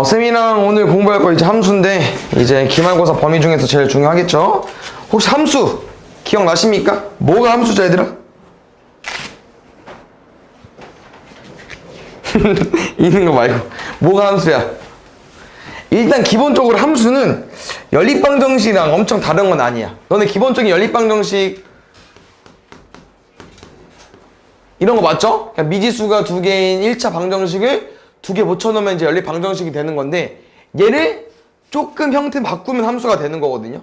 쌤이랑 오늘 공부할 거 이제 함수인데, 이제 기말고사 범위 중에서 제일 중요하겠죠? 혹시 함수 기억나십니까? 뭐가 함수죠, 얘들아? 있는 거 말고 뭐가 함수야? 일단 기본적으로 함수는 연립방정식이랑 엄청 다른 건 아니야. 너네 기본적인 연립방정식 이런 거 맞죠? 그냥 미지수가 두 개인 1차 방정식을 두 개 붙여놓으면 이제 연립방정식이 되는 건데, 얘를 조금 형태 바꾸면 함수가 되는 거거든요.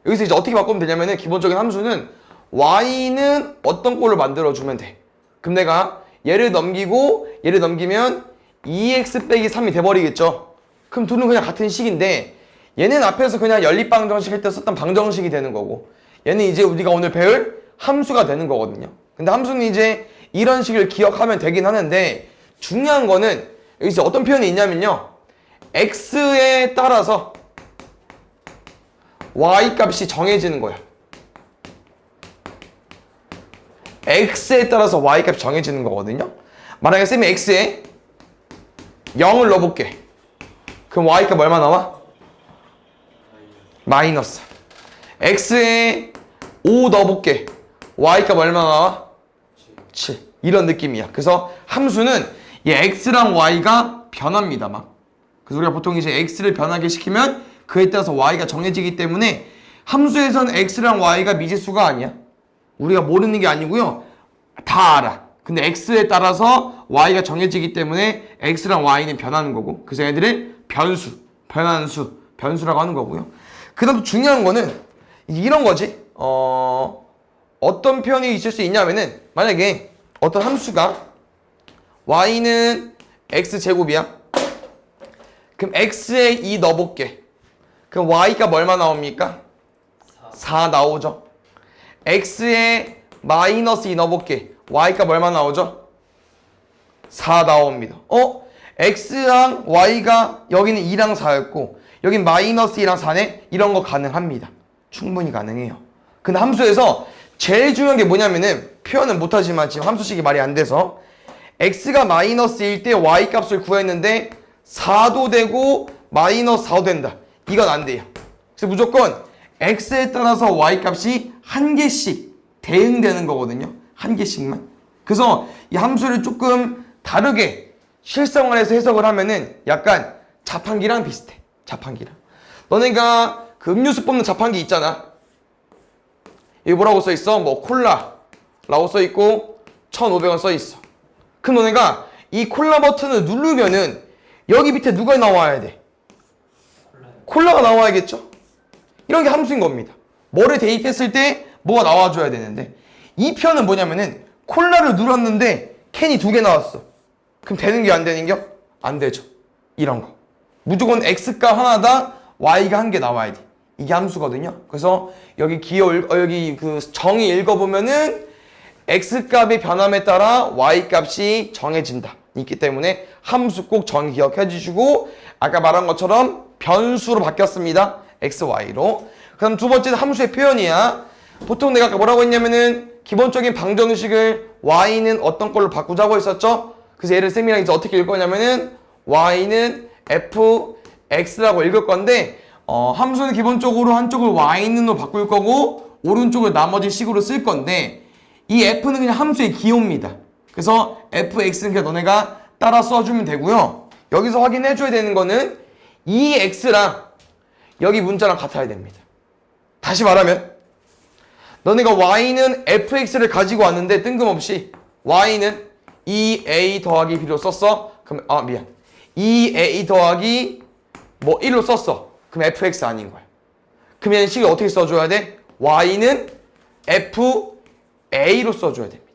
여기서 이제 어떻게 바꾸면 되냐면은, 기본적인 함수는 y는 어떤 꼴을 만들어주면 돼. 그럼 내가 얘를 넘기고 얘를 넘기면 2x 빼기 3이 돼버리겠죠. 그럼 둘은 그냥 같은 식인데, 얘는 앞에서 그냥 연립방정식 할 때 썼던 방정식이 되는 거고, 얘는 이제 우리가 오늘 배울 함수가 되는 거거든요. 근데 함수는 이제 이런 식을 기억하면 되긴 하는데, 중요한 거는 여기서 어떤 표현이 있냐면요, x에 따라서 y 값이 정해지는 거야. x에 따라서 y 값이 정해지는 거거든요. 만약에 쌤이 x에 0을 넣어볼게. 그럼 y 값 얼마 나와? 마이너스. x에 5 넣어볼게. y 값 얼마 나와? 7. 이런 느낌이야. 그래서 함수는 이 x랑 y가 변합니다, 막. 그래서 우리가 보통 이제 x를 변하게 시키면 그에 따라서 y가 정해지기 때문에, 함수에서는 x랑 y가 미지수가 아니야. 우리가 모르는 게 아니고요, 다 알아. 근데 x에 따라서 y가 정해지기 때문에 x랑 y는 변하는 거고, 그래서 애들을 변수, 변환수, 변수라고 하는 거고요. 그 다음 또 중요한 거는 이런 거지. 어떤 표현이 있을 수 있냐면은, 만약에 어떤 함수가 y는 x제곱이야. 그럼 x에 2 넣어볼게. 그럼 y값 얼마 나옵니까? 4 나오죠. x에 마이너스 2 넣어볼게. y값 얼마 나오죠? 4 나옵니다. x랑 y가 여기는 2랑 4였고 여긴 마이너스 2랑 4네? 이런 거 가능합니다. 충분히 가능해요. 근데 함수에서 제일 중요한 게 뭐냐면은, 표현은 못하지만 지금 함수식이 말이 안 돼서, x가 마이너스 1일 때 y 값을 구했는데 4도 되고 마이너스 4도 된다. 이건 안 돼요. 그래서 무조건 x에 따라서 y 값이 한 개씩 대응되는 거거든요. 한 개씩만. 그래서 이 함수를 조금 다르게 실생활에서 해석을 하면은 약간 자판기랑 비슷해. 자판기랑. 너네가 그 음료수 뽑는 자판기 있잖아. 여기 뭐라고 써있어? 뭐 콜라라고 써있고 1,500원 써있어. 그럼 너네가 이 콜라 버튼을 누르면은 여기 밑에 누가 나와야 돼? 콜라가 나와야겠죠? 이런 게 함수인 겁니다. 뭐를 대입했을 때 뭐가 나와줘야 되는데, 이 표현은 뭐냐면은 콜라를 눌렀는데 캔이 2개 나왔어. 그럼 되는 게 안 되는 겨? 안 되죠. 이런 거. 무조건 x가 하나다, y가 한 개 나와야 돼. 이게 함수거든요. 그래서 여기 여기 그 정의 읽어보면은 x값의 변함에 따라 y값이 정해진다. 있기 때문에 함수 꼭 정의 기억해 주시고, 아까 말한 것처럼 변수로 바뀌었습니다. xy로. 그럼 두 번째는 함수의 표현이야. 보통 내가 아까 뭐라고 했냐면은, 기본적인 방정식을 y는 어떤 걸로 바꾸자고 했었죠? 그래서 얘를 쌤이랑 이제 어떻게 읽을 거냐면은 y는 fx라고 읽을 건데, 함수는 기본적으로 한쪽을 y는으로 바꿀 거고 오른쪽을 나머지 식으로 쓸 건데, 이 f는 그냥 함수의 기호입니다. 그래서 fx는 그냥 너네가 따라 써주면 되고요. 여기서 확인해줘야 되는 거는 이 x랑 여기 문자랑 같아야 됩니다. 다시 말하면 너네가 y는 fx를 가지고 왔는데 뜬금없이 y는 2a 더하기 b로 썼어. 그럼 미안, 2a 더하기 뭐 1로 썼어. 그럼 fx 아닌 거야. 그러면 이 식을 어떻게 써줘야 돼? y는 fa로 써줘야 됩니다.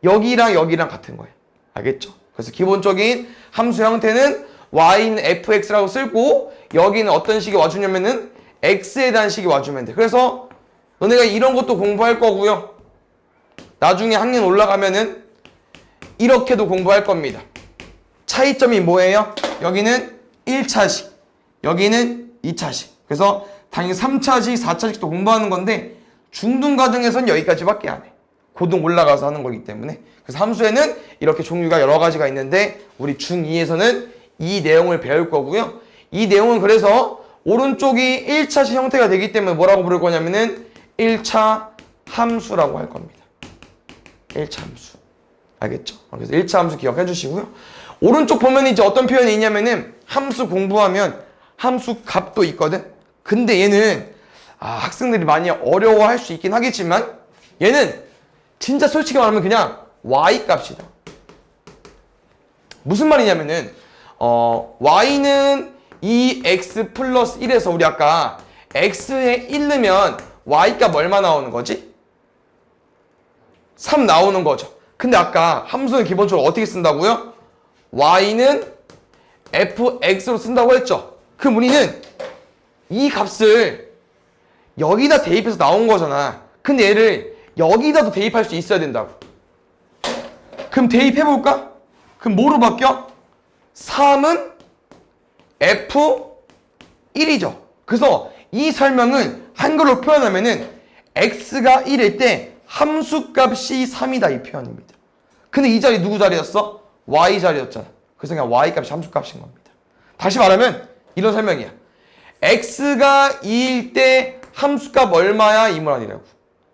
여기랑 여기랑 같은 거예요. 알겠죠? 그래서 기본적인 함수 형태는 y는 fx라고 쓰고, 여기는 어떤 식이 와주냐면은 x에 대한 식이 와주면 돼. 그래서 너네가 이런 것도 공부할 거고요, 나중에 학년 올라가면은 이렇게도 공부할 겁니다. 차이점이 뭐예요? 여기는 1차식, 여기는 2차식. 그래서 당연히 3차식, 4차식도 공부하는 건데, 중등 과정에서는 여기까지밖에 안 해. 고등 올라가서 하는 거기 때문에. 그래서 함수에는 이렇게 종류가 여러 가지가 있는데, 우리 중2에서는 이 내용을 배울 거고요. 이 내용은 그래서 오른쪽이 1차식 형태가 되기 때문에 뭐라고 부를 거냐면은 1차 함수라고 할 겁니다. 1차 함수. 알겠죠? 그래서 1차 함수 기억해 주시고요. 오른쪽 보면 이제 어떤 표현이 있냐면은 함수 공부하면 함수 값도 있거든. 근데 얘는 학생들이 많이 어려워할 수 있긴 하겠지만 얘는 진짜 솔직히 말하면 그냥 y 값이다. 무슨 말이냐면은 y는 2x 플러스 1에서 우리 아까 x에 1 넣으면 y 값 얼마 나오는 거지? 3 나오는 거죠. 근데 아까 함수는 기본적으로 어떻게 쓴다고요? y는 fx로 쓴다고 했죠. 그럼 우리는 이 값을 여기다 대입해서 나온 거잖아. 근데 얘를 여기다도 대입할 수 있어야 된다고. 그럼 대입해볼까? 그럼 뭐로 바뀌어? 3은 f1이죠. 그래서 이 설명을 한글로 표현하면은 x가 1일 때 함수값이 3이다 이 표현입니다. 근데 이 자리 누구 자리였어? y 자리였잖아. 그래서 그냥 y값이 함수값인 겁니다. 다시 말하면 이런 설명이야. x가 2일 때 함수값 얼마야? 이 문항이라고.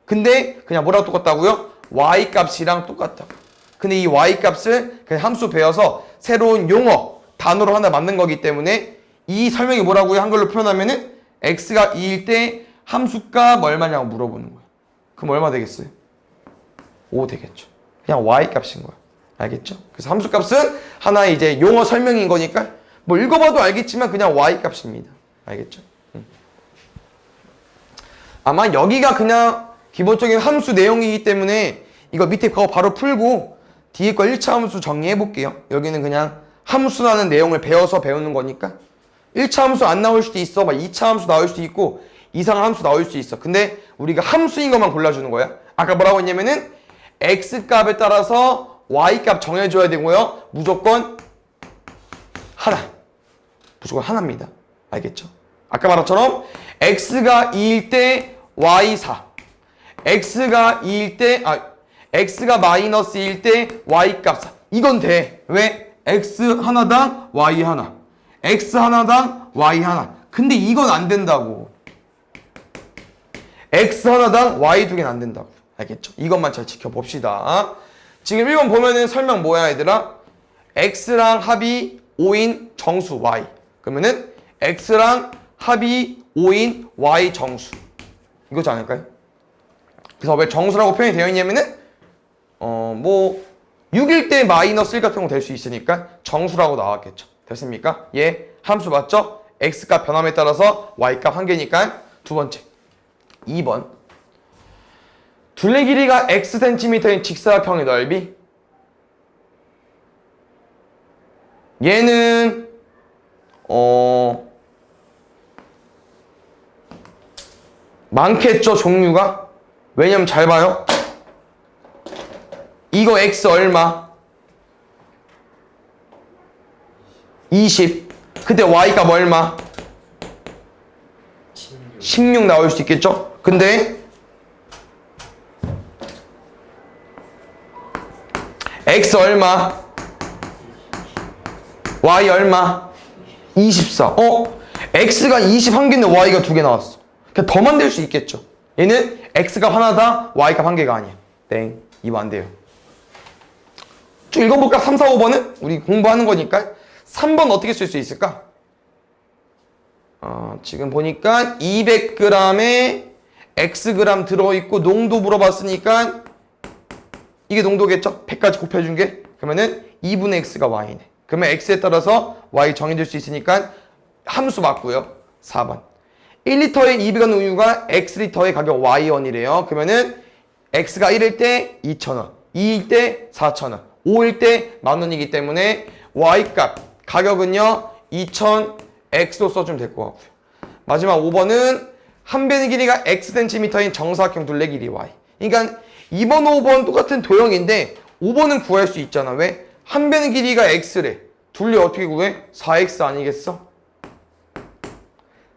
근데 그냥 뭐랑 똑같다고요? y값이랑 똑같다고. 근데 이 y값을 그냥 함수 배워서 새로운 용어, 단어로 하나 만든 거기 때문에 이 설명이 뭐라고요? 한글로 표현하면은 x가 2일 때 함수값 얼마냐고 물어보는 거야. 그럼 얼마 되겠어요? 5 되겠죠. 그냥 y값인 거야. 알겠죠? 그래서 함수값은 하나의 이제 용어 설명인 거니까 뭐 읽어봐도 알겠지만 그냥 y값입니다. 알겠죠? 아마 여기가 그냥 기본적인 함수 내용이기 때문에 이거 밑에 거 바로 풀고 뒤에 거 1차 함수 정리해 볼게요. 여기는 그냥 함수라는 내용을 배워서 배우는 거니까 1차 함수 안 나올 수도 있어. 막 2차 함수 나올 수도 있고 이상한 함수 나올 수 있어. 근데 우리가 함수인 것만 골라주는 거야. 아까 뭐라고 했냐면은 x값에 따라서 y값 정해줘야 되고요. 무조건 하나. 무조건 하나입니다. 알겠죠? 아까 말한 것처럼 x가 2일 때 y 4. x가 2일 때 x가 마이너스 2일 때 y값 4. 이건 돼. 왜? x 하나당 y 하나. x 하나당 y 하나. 근데 이건 안 된다고. x 하나당 y 두 개는 안 된다고. 알겠죠? 이것만 잘 지켜봅시다. 지금 1번 보면은 설명 뭐야 얘들아? x랑 합이 5인 정수 y. 그러면은 x랑 합이 5인 y 정수. 이거지 않을까요? 그래서 왜 정수라고 표현이 되어 있냐면은 뭐 6일 때 마이너스 1 같은 거 될 수 있으니까 정수라고 나왔겠죠. 됐습니까? 예, 함수 맞죠? x값 변함에 따라서 y값 한 개니까 두 번째 2번 둘레 길이가 xcm인 직사각형의 넓이 얘는 많겠죠 종류가. 왜냐면 잘 봐요. 이거 x 얼마? 20. 그때 y값 얼마? 16 나올 수 있겠죠? 근데 x 얼마? y 얼마? 24. x가 21개인데 y가 2개 나왔어. 그냥 더 만들 수 있겠죠. 얘는 x값 하나다, y값 한 개가 아니야. 땡. 이거 안 돼요. 쭉 읽어볼까? 3, 4, 5번은? 우리 공부하는 거니까. 3번 어떻게 쓸 수 있을까? 지금 보니까 200g에 xg 들어있고 농도 물어봤으니까 이게 농도겠죠? 100까지 곱해준 게. 그러면은 2분의 x가 y네. 그러면 x에 따라서 y 정해질 수 있으니까 함수 맞고요. 4번. 1리터에 200원 우유가 x리터의 가격 y원이래요. 그러면은 x가 1일 때 2,000원, 2일 때 4,000원, 5일 때 만원이기 때문에 y값 가격은요 2,000x로 써주면 될 것 같고요. 마지막 5번은 한 변의 길이가 xcm인 정사각형 둘레 길이 y. 그러니까 2번, 5번 똑같은 도형인데 5번은 구할 수 있잖아. 왜? 한 변의 길이가 x래. 둘레 어떻게 구해? 4x 아니겠어?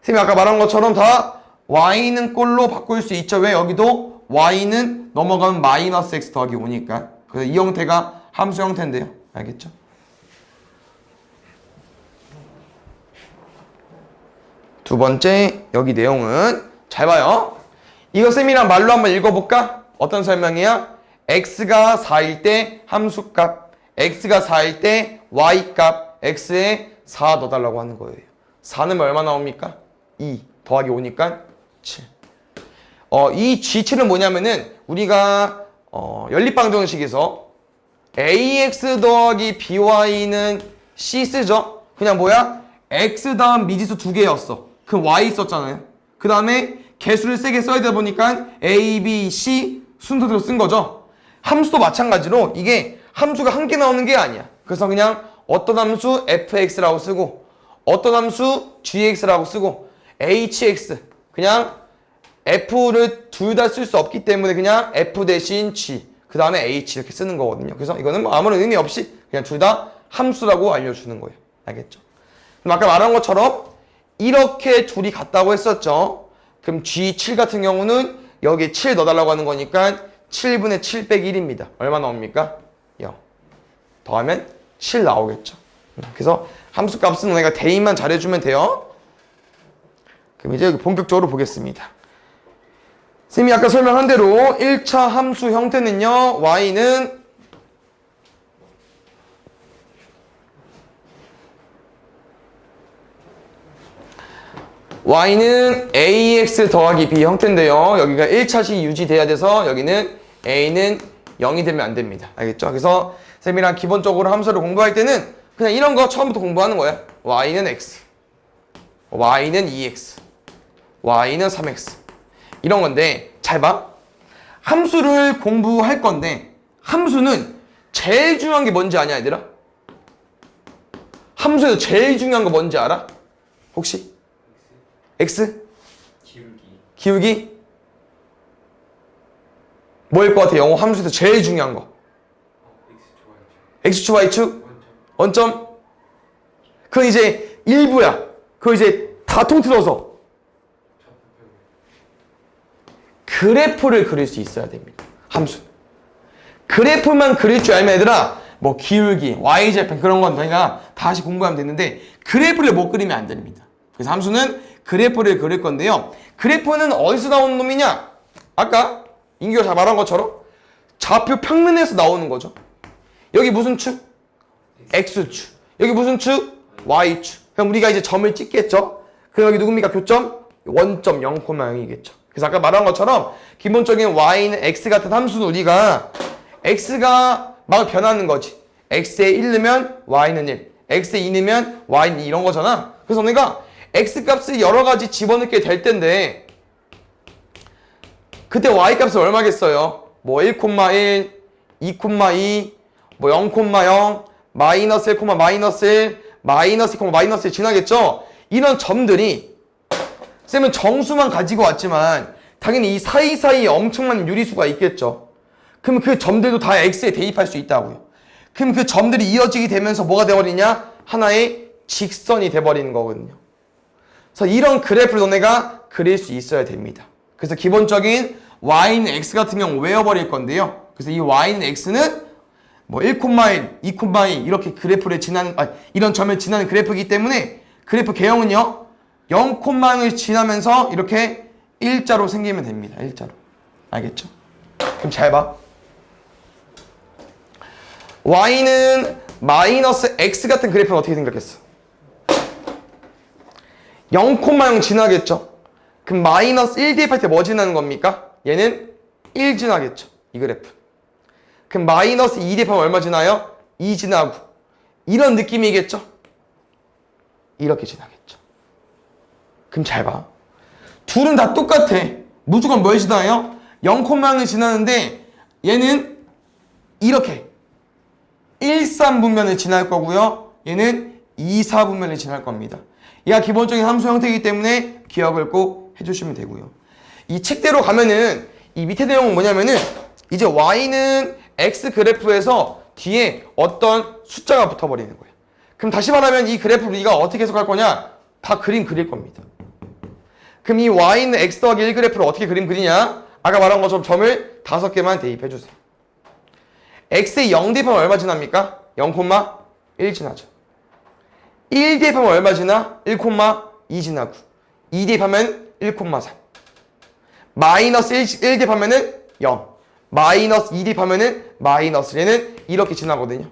선생님이 아까 말한 것처럼 다 y는 꼴로 바꿀 수 있죠. 왜? 여기도 y는 넘어가면 마이너스 x 더하기 5니까. 그래서 이 형태가 함수 형태인데요. 알겠죠? 두 번째 여기 내용은 잘 봐요. 이거 쌤이랑 말로 한번 읽어볼까? 어떤 설명이야? x가 4일 때 함수값, x가 4일 때 y값, x에 4 넣어달라고 하는 거예요. 4는 얼마 나옵니까? 2 더하기 5니까 7. 이 G7은 뭐냐면은 우리가 연립방정식에서 ax 더하기 by는 c 쓰죠? 그냥 뭐야? x 다음 미지수 두 개였어. 그 y 썼잖아요. 그 다음에 개수를 세게 써야 되다 보니까 a, b, c 순서대로 쓴 거죠. 함수도 마찬가지로 이게 함수가 한 개 나오는 게 아니야. 그래서 그냥 어떤 함수 fx라고 쓰고 어떤 함수 gx라고 쓰고 hx 그냥 f를 둘 다 쓸 수 없기 때문에 그냥 f 대신 g 그 다음에 h 이렇게 쓰는 거거든요. 그래서 이거는 뭐 아무런 의미 없이 그냥 둘 다 함수라고 알려주는 거예요. 알겠죠? 그럼 아까 말한 것처럼 이렇게 둘이 같다고 했었죠. 그럼 G7 같은 경우는 여기 7 넣어달라고 하는 거니까 7분의 7 빼기 1입니다. 얼마 나옵니까? 0. 더하면 7 나오겠죠. 그래서 함수 값은 너네가 대입만 잘해주면 돼요. 그럼 이제 본격적으로 보겠습니다. 쌤이 아까 설명한 대로 1차 함수 형태는요. y는 ax 더하기 b 형태인데요. 여기가 1차식 유지돼야 돼서 여기는 a는 0이 되면 안 됩니다. 알겠죠? 그래서 쌤이랑 기본적으로 함수를 공부할 때는 그냥 이런 거 처음부터 공부하는 거야. y는 x, y는 2x, y는 3x 이런 건데 잘 봐. 함수를 공부할 건데 함수는 제일 중요한 게 뭔지 아냐 얘들아? 함수에서 제일 중요한 거 뭔지 알아? 혹시? x? 기울기? 뭐일 것 같아? 영어 함수에서 제일 중요한 거. x축, y축? 원점? 그건 이제 일부야. 그거 이제 다 통틀어서 그래프를 그릴 수 있어야 됩니다. 함수. 그래프만 그릴 줄 알면 얘들아 뭐 기울기, y좌편 그런 건 저희가 다시 공부하면 되는데 그래프를 못 그리면 안 됩니다. 그래서 함수는 그래프를 그릴 건데요. 그래프는 어디서 나오는 놈이냐? 아까 인규가 잘 말한 것처럼 좌표 평면에서 나오는 거죠. 여기 무슨 축? x축. 여기 무슨 축? y축. 그럼 우리가 이제 점을 찍겠죠. 그럼 여기 누굽니까? 교점? 원점 0,0이겠죠. 그래서 아까 말한 것처럼 기본적인 y는 x 같은 함수는 우리가 x가 막 변하는 거지. x에 1 넣으면 y는 1, x에 2 넣으면 y는 2 이런 거잖아. 그래서 내가 x값을 여러 가지 집어넣게 될 텐데 그때 y값은 얼마겠어요? 뭐 1,1, 2,2, 뭐 0,0, 마이너스 1, 마이너스 1, 마이너스 2, 마이너스 1 지나겠죠? 이런 점들이 쌤은 정수만 가지고 왔지만 당연히 이 사이사이에 엄청난 유리수가 있겠죠. 그럼 그 점들도 다 x에 대입할 수 있다고요. 그럼 그 점들이 이어지게 되면서 뭐가 돼버리냐? 하나의 직선이 돼버리는 거거든요. 그래서 이런 그래프를 너네가 그릴 수 있어야 됩니다. 그래서 기본적인 y는 x 같은 경우 외워버릴 건데요. 그래서 이 y는 x는 뭐 1,1, 2,2 이렇게 그래프를 지나는 이런 점을 지나는 그래프이기 때문에 그래프 개형은요 0,을 지나면서 이렇게 일자로 생기면 됩니다. 일자로. 알겠죠? 그럼 잘 봐. y는 마이너스 x 같은 그래프는 어떻게 생겼겠어? 0,0 지나겠죠? 그럼 마이너스 1 대입할 때 뭐 지나는 겁니까? 얘는 1 지나겠죠. 이 그래프. 그럼 마이너스 2 대입하면 얼마 지나요? 2 지나고. 이런 느낌이겠죠? 이렇게 지나겠죠. 그럼 잘 봐. 둘은 다 똑같아. 무조건 뭘 지나요? 0,0을 지나는데 얘는 이렇게 1,3분면을 지날 거고요. 얘는 2,4분면을 지날 겁니다. 얘가 기본적인 함수 형태이기 때문에 기억을 꼭 해주시면 되고요. 이 책대로 가면은 이 밑에 내용은 뭐냐면은 이제 y는 x 그래프에서 뒤에 어떤 숫자가 붙어버리는 거예요. 그럼 다시 말하면 이 그래프를 우리가 어떻게 해석할 거냐? 다 그림 그릴 겁니다. 그럼 이 y는 x 더하기 1 그래프를 어떻게 그림 그리냐? 아까 말한 것처럼 점을 5개만 대입해주세요. x에 0 대입하면 얼마 지납니까? 0,1 지나죠. 1 대입하면 얼마 지나? 1,2 지나고 2 대입하면 1,3. 마이너스 1 대입하면은 0. 마이너스 2 대입하면은 마이너스. 얘는 이렇게 지나거든요.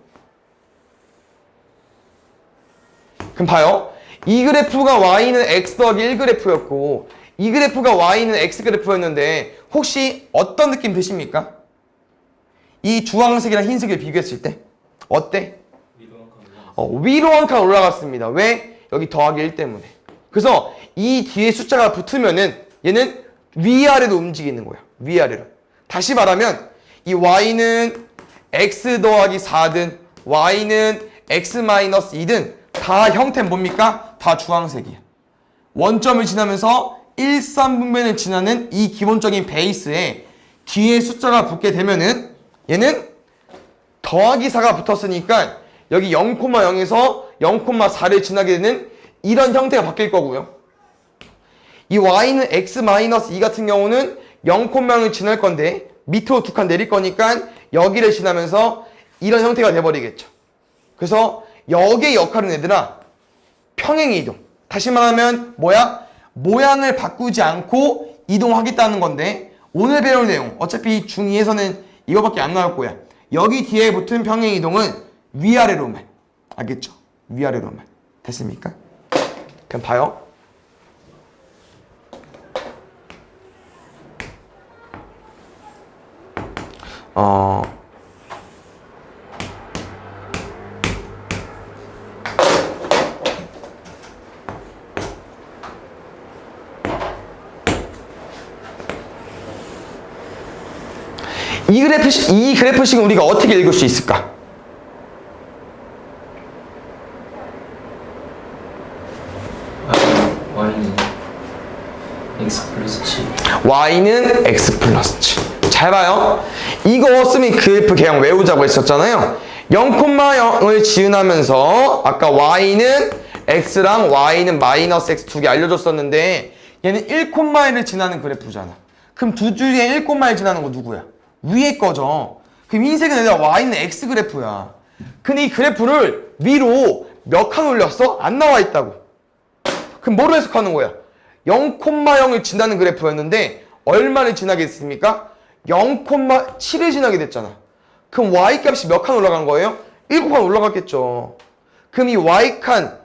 그럼 봐요. 이 그래프가 y는 x 더하기 1 그래프였고 이 그래프가 y는 x 그래프였는데 혹시 어떤 느낌 드십니까? 이 주황색이랑 흰색을 비교했을 때 어때? 위로 한 칸 올라갔습니다. 왜? 여기 더하기 1 때문에. 그래서 이 뒤에 숫자가 붙으면은 얘는 위아래로 움직이는 거야. 위아래로. 다시 말하면 이 y는 x 더하기 4든 y는 x 마이너스 2든 다 형태는 뭡니까? 다 주황색이야. 원점을 지나면서 1, 3분면을 지나는 이 기본적인 베이스에 뒤에 숫자가 붙게 되면은 얘는 더하기 4가 붙었으니까 여기 0,0에서 0,4를 지나게 되는 이런 형태가 바뀔 거고요. 이 y는 x-2 같은 경우는 0,0을 지날 건데 밑으로 2칸 내릴 거니까 여기를 지나면서 이런 형태가 돼버리겠죠. 그래서 여기의 역할은 얘들아 평행이동. 다시 말하면 뭐야? 모양을 바꾸지 않고 이동하겠다는 건데 오늘 배울 내용 어차피 중2에서는 이거밖에 안 나올 거야. 여기 뒤에 붙은 평행이동은 위아래로만. 알겠죠? 위아래로만. 됐습니까? 그럼 봐요. 이 그래프식은 우리가 어떻게 읽을 수 있을까? y는 x 플러스 7. y는 x 플러스 7. 잘 봐요. 이거 쓰면 그래프 그냥 외우자고 했었잖아요. 0,0을 지은하면서 아까 y는 x랑 y는 마이너스 x 두 개 알려줬었는데 얘는 1,1을 지나는 그래프잖아. 그럼 두 줄에 1,1 지나는 거 누구야? 위에 거죠. 그럼 흰색은 얘들아 y는 x 그래프야. 근데 이 그래프를 위로 몇 칸 올렸어? 안 나와 있다고. 그럼 뭐로 해석하는 거야? 0,0을 지나는 그래프였는데 얼마를 지나게 됐습니까? 0,7을 지나게 됐잖아. 그럼 y값이 몇 칸 올라간 거예요? 7칸 올라갔겠죠. 그럼 이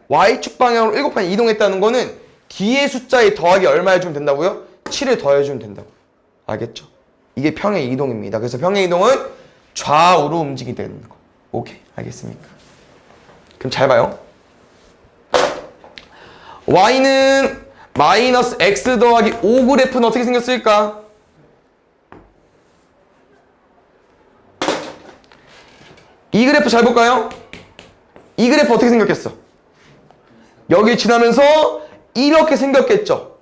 y축 방향으로 7칸 이동했다는 거는 뒤에 숫자에 더하기 얼마 해주면 된다고요? 7을 더해주면 된다고. 알겠죠? 이게 평행 이동입니다. 그래서 평행 이동은 좌우로 움직이게 되는 거. 오케이, 알겠습니까? 그럼 잘 봐요. y는 마이너스 x 더하기 5 그래프는 어떻게 생겼을까? 이 그래프 잘 볼까요? 이 그래프 어떻게 생겼겠어? 여기 지나면서 이렇게 생겼겠죠?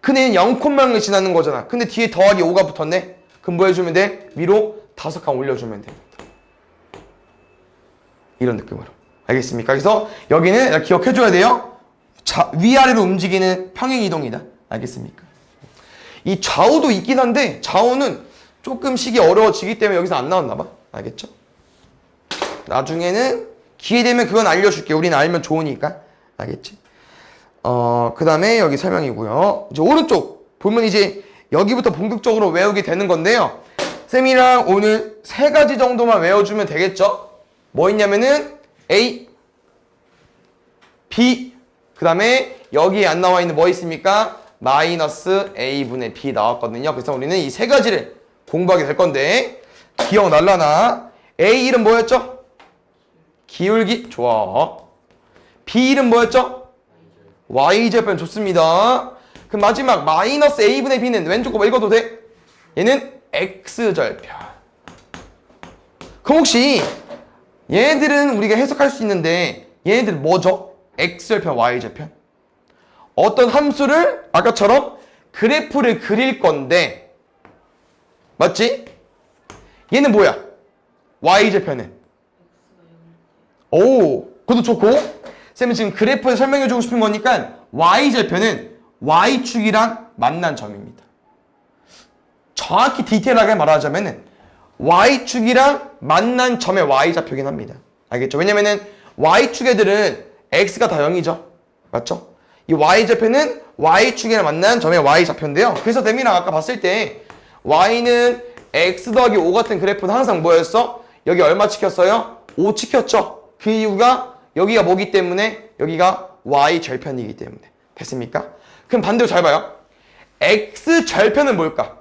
근데 0,0을 지나는 거잖아. 근데 뒤에 더하기 5가 붙었네? 그럼 뭐 해주면 돼? 위로 5칸 올려주면 됩니다. 이런 느낌으로. 알겠습니까? 그래서 여기는 기억해줘야 돼요. 위아래로 움직이는 평행이동이다. 알겠습니까? 이 좌우도 있긴 한데 좌우는 조금 식이 어려워지기 때문에 여기서 안 나왔나 봐. 알겠죠? 나중에는 기회 되면 그건 알려줄게. 우리는 알면 좋으니까. 알겠지? 그 다음에 여기 설명이고요. 이제 오른쪽 보면 이제 여기부터 본격적으로 외우게 되는 건데요. 쌤이랑 오늘 3가지 정도만 외워주면 되겠죠? 뭐 있냐면은 A, B, 그 다음에 여기에 안 나와 있는 뭐 있습니까? 마이너스 A분의 B 나왔거든요. 그래서 우리는 이 3가지를 공부하게 될 건데 기억날라나? A 이름 뭐였죠? 기울기. 좋아. B 이름 뭐였죠? Y절편. 좋습니다. 그럼 마지막 마이너스 A분의 B는 왼쪽 거 읽어도 돼? 얘는 X절편. 그럼 혹시 얘네들은 우리가 해석할 수 있는데 얘네들 뭐죠? X절편, Y절편. 어떤 함수를 아까처럼 그래프를 그릴 건데 맞지? 얘는 뭐야? Y절편은 오, 그것도 좋고 쌤은 지금 그래프에 설명해주고 싶은 거니까 Y절편은 Y축이랑 만난 점입니다. 정확히 디테일하게 말하자면은 Y축이랑 만난 점의 Y좌표긴 합니다. 알겠죠? 왜냐면은 Y축 애들은 X가 다 0이죠. 맞죠? 이 y좌표는 y축에 만난 점의 y좌표인데요. 그래서 대민아 아까 봤을 때 y는 x 더하기 5 같은 그래프는 항상 뭐였어? 여기 얼마 찍혔어요? 5 찍혔죠? 그 이유가 여기가 뭐기 때문에? 여기가 y절편이기 때문에. 됐습니까? 그럼 반대로 잘 봐요. x절편은 뭘까?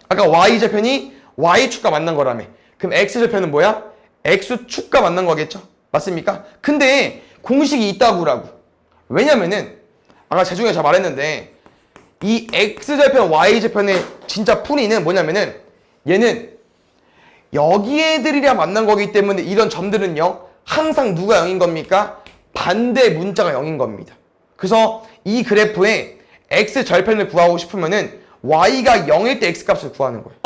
아까 y절편이 y축과 만난 거라며. 그럼 x절편은 뭐야? x축과 만난 거겠죠? 맞습니까? 근데 공식이 있다고라고. 왜냐면은 아까 재중에 제가 말했는데 이 x절편, y절편의 진짜 풀이는 뭐냐면은 얘는 여기 애들이랑 만난 거기 때문에 이런 점들은요 항상 누가 0인 겁니까? 반대 문자가 0인 겁니다. 그래서 이 그래프에 x절편을 구하고 싶으면은 y가 0일 때 x값을 구하는 거예요.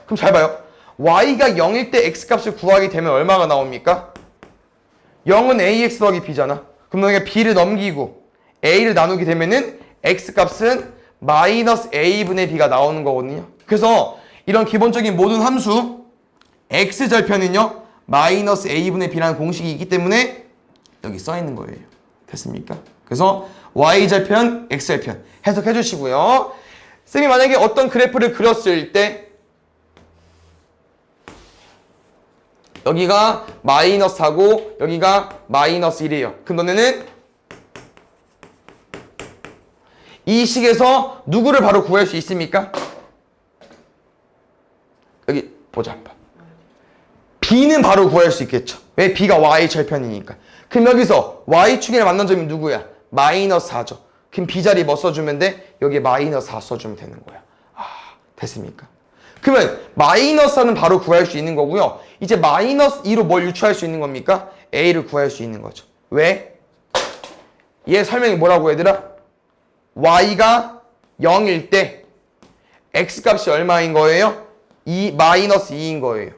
그럼 잘 봐요. y가 0일 때 x값을 구하게 되면 얼마가 나옵니까? 0은 ax 더하기 b잖아. 그럼 너희가 b를 넘기고 a를 나누게 되면은 x값은 마이너스 a분의 b가 나오는 거거든요. 그래서 이런 기본적인 모든 함수 x절편은요 마이너스 a분의 b라는 공식이 있기 때문에 여기 써 있는 거예요. 됐습니까? 그래서 y절편, x절편 해석해 주시고요. 쌤이 만약에 어떤 그래프를 그렸을 때 여기가 마이너스하고 여기가 마이너스 1이에요. 그럼 너네는 이 식에서 누구를 바로 구할 수 있습니까? 여기 보자. b는 바로 구할 수 있겠죠. 왜? b가 y절편이니까. 그럼 여기서 y축에 만난 점이 누구야? 마이너스 4죠. 그럼 b 자리 뭐 써주면 돼? 여기 마이너스 4 써주면 되는 거야. 아, 됐습니까? 그러면 마이너스 4는 바로 구할 수 있는 거고요. 이제 마이너스 2로 뭘 유추할 수 있는 겁니까? a를 구할 수 있는 거죠. 왜? 얘 설명이 뭐라고 얘들아? y가 0일 때 x값이 얼마인 거예요? 마이너스 2인 거예요.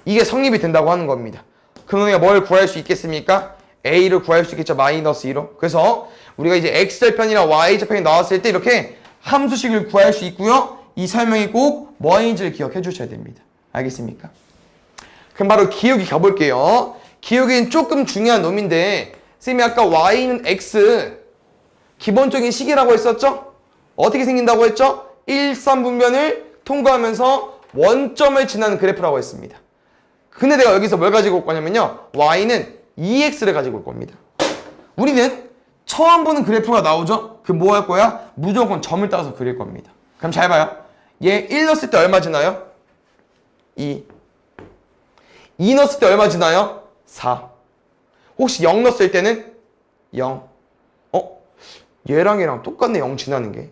이게 성립이 된다고 하는 겁니다. 그럼 우리가 뭘 구할 수 있겠습니까? a를 구할 수 있겠죠. 마이너스 2로. 그래서 우리가 이제 x절편이랑 y절편이 나왔을 때 이렇게 함수식을 구할 수 있고요. 이 설명이 꼭 뭐인지를 기억해 주셔야 됩니다. 알겠습니까? 그럼 바로 기울기 가볼게요. 기울기는 조금 중요한 놈인데 쌤이 아까 y는 x 기본적인 식이라고 했었죠? 어떻게 생긴다고 했죠? 1, 3분면을 통과하면서 원점을 지나는 그래프라고 했습니다. 근데 내가 여기서 뭘 가지고 올 거냐면요. y는 2x를 가지고 올 겁니다. 우리는 처음 보는 그래프가 나오죠? 그럼 뭐 할 거야? 무조건 점을 따서 그릴 겁니다. 그럼 잘 봐요. 얘 1 넣었을 때 얼마 지나요? 2. 2 넣었을 때 얼마 지나요? 4. 혹시 0 넣었을 때는 0. 얘랑 얘랑 똑같네. 0 지나는 게.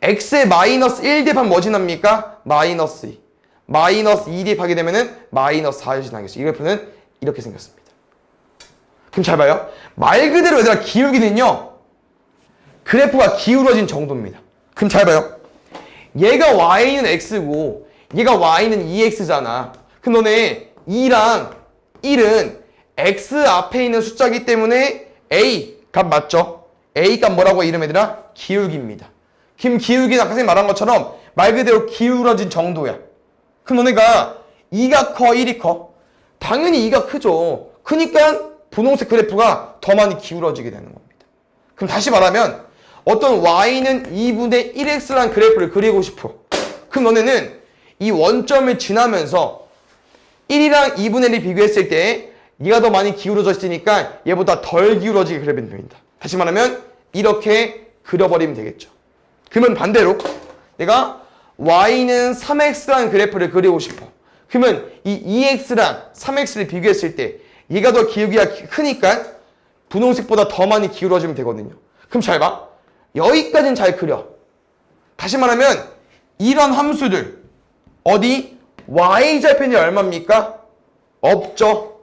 x에 마이너스 1 대입하면 뭐 지납니까? 마이너스 2. 마이너스 2 대입하게 되면은 마이너스 4를 지나겠죠. 이 그래프는 이렇게 생겼습니다. 그럼 잘 봐요. 말 그대로 얘들아 기울기는요. 그래프가 기울어진 정도입니다. 그럼 잘 봐요. 얘가 y는 x고 얘가 y는 2x잖아. 그럼 너네 2랑 1은 x 앞에 있는 숫자이기 때문에 a 값 맞죠? a 값 뭐라고 이름 얘들아? 기울기입니다. 그럼 기울기는 아까 선생님 말한 것처럼 말 그대로 기울어진 정도야. 그럼 너네가 2가 커 1이 커? 당연히 2가 크죠. 크니까 분홍색 그래프가 더 많이 기울어지게 되는 겁니다. 그럼 다시 말하면 어떤 y는 2분의 1x라는 그래프를 그리고 싶어. 그럼 너네는 이 원점을 지나면서 1이랑 2분의 1을 비교했을 때 얘가 더 많이 기울어져 있으니까 얘보다 덜 기울어지게 그려면 됩니다. 다시 말하면 이렇게 그려버리면 되겠죠. 그러면 반대로 내가 y는 3x라는 그래프를 그리고 싶어. 그러면 이 2x랑 3x를 비교했을 때 얘가 더 기울기가 크니까 분홍색보다 더 많이 기울어지면 되거든요. 그럼 잘 봐. 여기까지는 잘 그려. 다시 말하면 이런 함수들 어디? y절편이 얼마입니까? 없죠.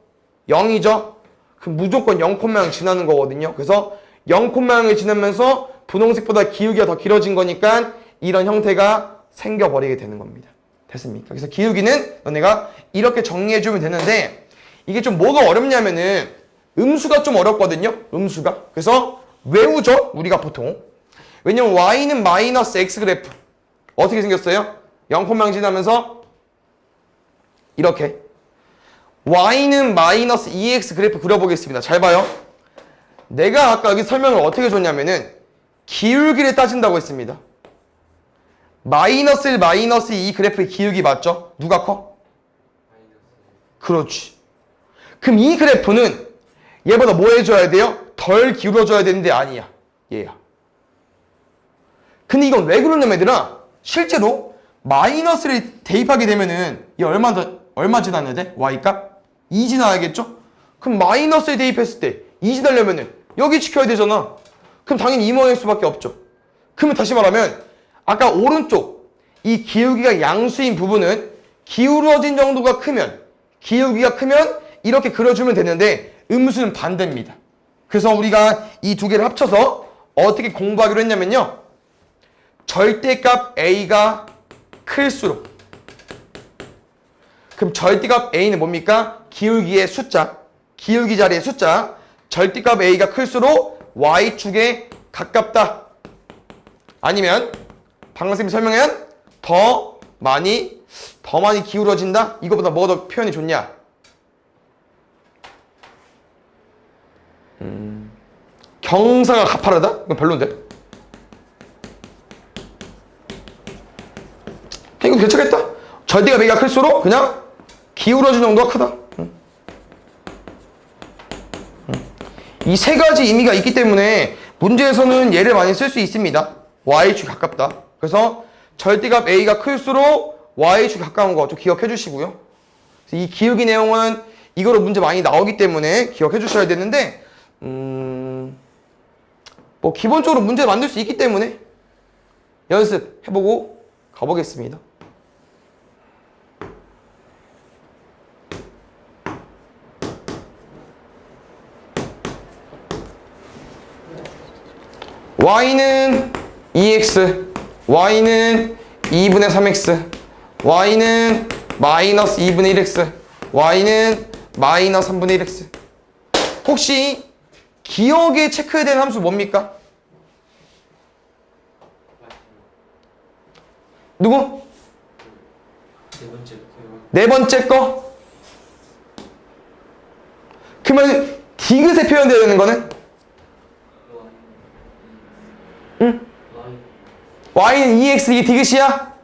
0이죠. 그럼 무조건 0,0 지나는 거거든요. 그래서 0,0을 지나면서 분홍색보다 기울기가 더 길어진 거니까 이런 형태가 생겨버리게 되는 겁니다. 됐습니까? 그래서 기울기는 너네가 이렇게 정리해주면 되는데 이게 좀 뭐가 어렵냐면은 음수가 좀 어렵거든요. 음수가. 그래서 외우죠. 우리가 보통. 왜냐면 y는 마이너스 x 그래프. 어떻게 생겼어요? 0,0 지나면서 이렇게. y는 마이너스 2x 그래프 그려보겠습니다. 잘 봐요. 내가 아까 여기 설명을 어떻게 줬냐면은 기울기를 따진다고 했습니다. 마이너스 1, 마이너스 2 그래프의 기울기 맞죠? 누가 커? 그렇지. 그럼 이 그래프는 얘보다 뭐 해줘야 돼요? 덜 기울어져야 되는데 아니야. 얘야. 근데 이건 왜 그러냐면 얘들아, 실제로 마이너스를 대입하게 되면은 얘 얼마 지나야 돼? y값? 2 지나야겠죠? 그럼 마이너스를 대입했을 때 2 지나려면은 여기 지켜야 되잖아. 그럼 당연히 이 모양일 수밖에 없죠. 그러면 다시 말하면 아까 오른쪽 이 기울기가 양수인 부분은 기울어진 정도가 크면, 기울기가 크면 이렇게 그려주면 되는데 음수는 반대입니다. 그래서 우리가 이 두 개를 합쳐서 어떻게 공부하기로 했냐면요, 절대값 a가 클수록, 그럼 절대값 a는 뭡니까? 기울기의 숫자, 기울기 자리의 숫자. 절대값 a가 클수록 y축에 가깝다. 아니면 방금 쌤이 설명한 더 많이 기울어진다? 이거보다 뭐가 더 표현이 좋냐? 경사가 가파르다? 이건 별론데? 이거 괜찮겠다? 절대값 a가 클수록 그냥 기울어진 정도가 크다. 이 세 가지 의미가 있기 때문에 문제에서는 얘를 많이 쓸 수 있습니다. y축이 가깝다. 그래서 절대값 a가 클수록 y축이 가까운 거 좀 기억해 주시고요. 이 기울기 내용은 이거로 문제 많이 나오기 때문에 기억해 주셔야 되는데 뭐 기본적으로 문제 만들 수 있기 때문에 연습해보고 가보겠습니다. y는 2x, y는 2분의 3x, y는 마이너스 2분의 1x, y는 마이너스 3분의 1x. 혹시 기억에 체크해야 되는 함수 뭡니까? 누구? 네 번째 거? 그러면 디귿에 표현되어야 되는 거는? 응? y는 2x 이게 디귿이야?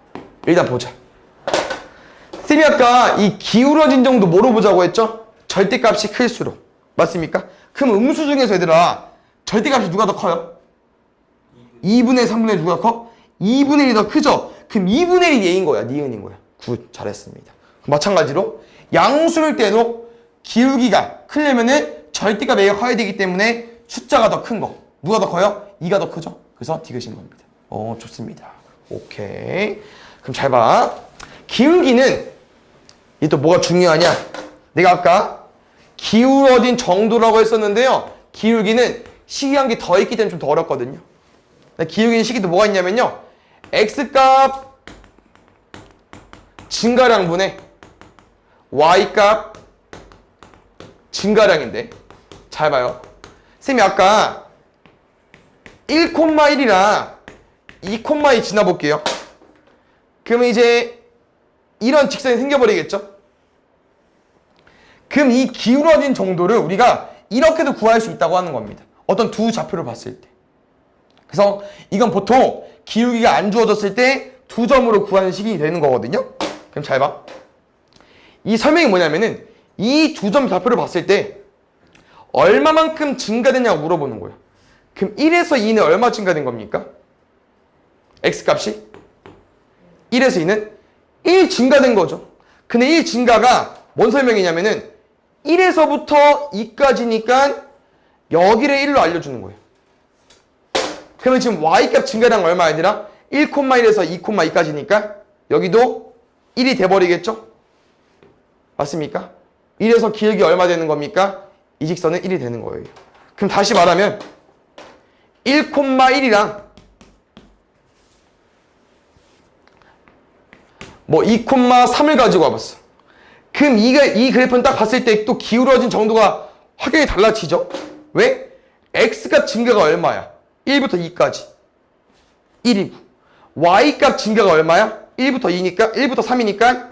일단 보자. 쌤이 아까 이 기울어진 정도 뭐로 보자고 했죠? 절대값이 클수록. 맞습니까? 그럼 음수 중에서 얘들아 절대값이 누가 더 커요? 2분의 3분의 1 누가 커? 2분의 1이 더 크죠? 그럼 2분의 1이 얘인 거야, 니은인 거야. 굿, 잘했습니다. 마찬가지로 양수일 때도 기울기가 크려면은 절대값 a가 커야 되기 때문에 숫자가 더 큰 거. 누가 더 커요? 2가 더 크죠? 그래서 디귿인 겁니다. 좋습니다. 오케이. 그럼 잘 봐. 기울기는 이 또 뭐가 중요하냐? 내가 아까 기울어진 정도라고 했었는데요. 기울기는 식이한 게 더 있기 때문에 좀 더 어렵거든요. 기울기는 식이도 뭐가 있냐면요. x값 증가량분의 y값 증가량인데, 잘 봐요. 쌤이 아까 1,1이랑 2,2 지나볼게요. 그러면 이제 이런 직선이 생겨버리겠죠? 그럼 이 기울어진 정도를 우리가 이렇게도 구할 수 있다고 하는 겁니다. 어떤 두 좌표를 봤을 때. 그래서 이건 보통 기울기가 안 주어졌을 때 두 점으로 구하는 식이 되는 거거든요. 그럼 잘 봐. 이 설명이 뭐냐면은 이 두 점 좌표를 봤을 때 얼마만큼 증가됐냐고 물어보는 거예요. 그럼 1에서 2는 얼마 증가된 겁니까? x값이 1에서 2는 1 증가된 거죠. 근데 1 증가가 뭔 설명이냐면은 1에서부터 2까지니까 여기를 1로 알려주는 거예요. 그러면 지금 y값 증가량 얼마야 되나? 1,1에서 2,2까지니까 여기도 1이 돼버리겠죠? 맞습니까? 1에서 기울기 얼마 되는 겁니까? 이 직선은 1이 되는 거예요. 그럼 다시 말하면 1,1이랑 뭐 2,3을 가지고 와봤어. 그럼 이 그래프는 딱 봤을 때 또 기울어진 정도가 확연히 달라지죠? 왜? x값 증가가 얼마야? 1부터 2까지 1이고 y값 증가가 얼마야? 1부터 2니까 1부터 3이니까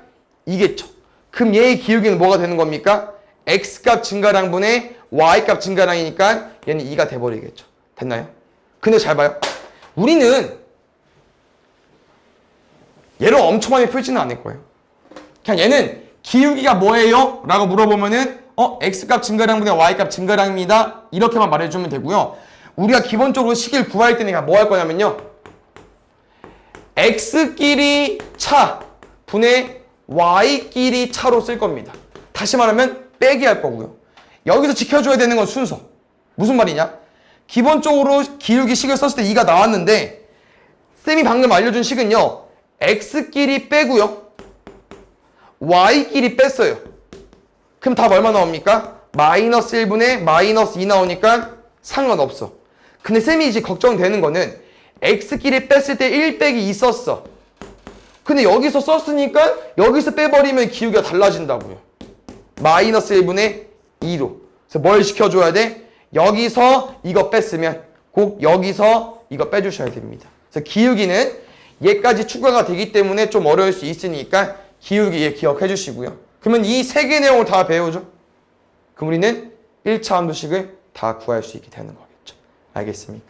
2겠죠. 그럼 얘의 기울기는 뭐가 되는 겁니까? x값 증가량분의 y값 증가량이니까 얘는 2가 돼버리겠죠. 됐나요? 근데 잘 봐요. 우리는 얘를 엄청 많이 풀지는 않을 거예요. 그냥 얘는 기울기가 뭐예요? 라고 물어보면은 x값 증가량분의 y값 증가량입니다. 이렇게만 말해주면 되고요. 우리가 기본적으로 식을 구할 때는 뭐 할 거냐면요. x끼리 차 분의 y끼리 차로 쓸 겁니다. 다시 말하면 빼기 할 거고요. 여기서 지켜줘야 되는 건 순서. 무슨 말이냐? 기본적으로 기울기 식을 썼을 때 2가 나왔는데 쌤이 방금 알려준 식은요. x끼리 빼고요. y끼리 뺐어요. 그럼 답 얼마 나옵니까? 마이너스 1분의 마이너스 2 나오니까 상관없어. 근데 쌤이 이제 걱정되는 거는 x끼리 뺐을 때 1 빼기 2 썼어. 근데 여기서 썼으니까 여기서 빼버리면 기울기가 달라진다고요. 마이너스 1분의 2로. 그래서 뭘 시켜줘야 돼? 여기서 이거 뺐으면 꼭 여기서 이거 빼주셔야 됩니다. 그래서 기울기는 얘까지 추가가 되기 때문에 좀 어려울 수 있으니까 기울기 얘 기억해 주시고요. 그러면 이 세 개 내용을 다 배우죠. 그럼 우리는 1차 함수식을 다 구할 수 있게 되는 거겠죠. 알겠습니까?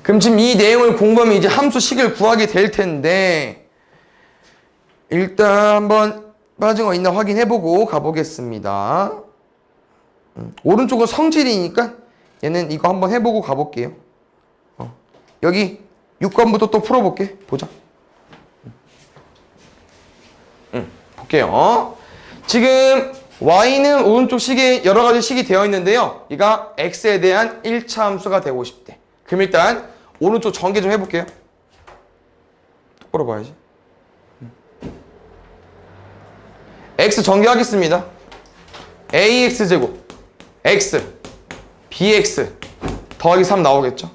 그럼 지금 이 내용을 공부하면 이제 함수식을 구하게 될 텐데 일단 한번 빠진 거 있나 확인해보고 가보겠습니다. 오른쪽은 성질이니까 얘는 이거 한번 해보고 가볼게요. 여기 6번부터 또 풀어볼게. 보자. 볼게요. 지금 y는 오른쪽 식에 여러 가지 식이 되어 있는데요. 얘가 x에 대한 1차 함수가 되고 싶대. 그럼 일단 오른쪽 전개 좀 해볼게요. 똑바로 봐야지. x 전개하겠습니다. ax제곱 x bx 더하기 3 나오겠죠.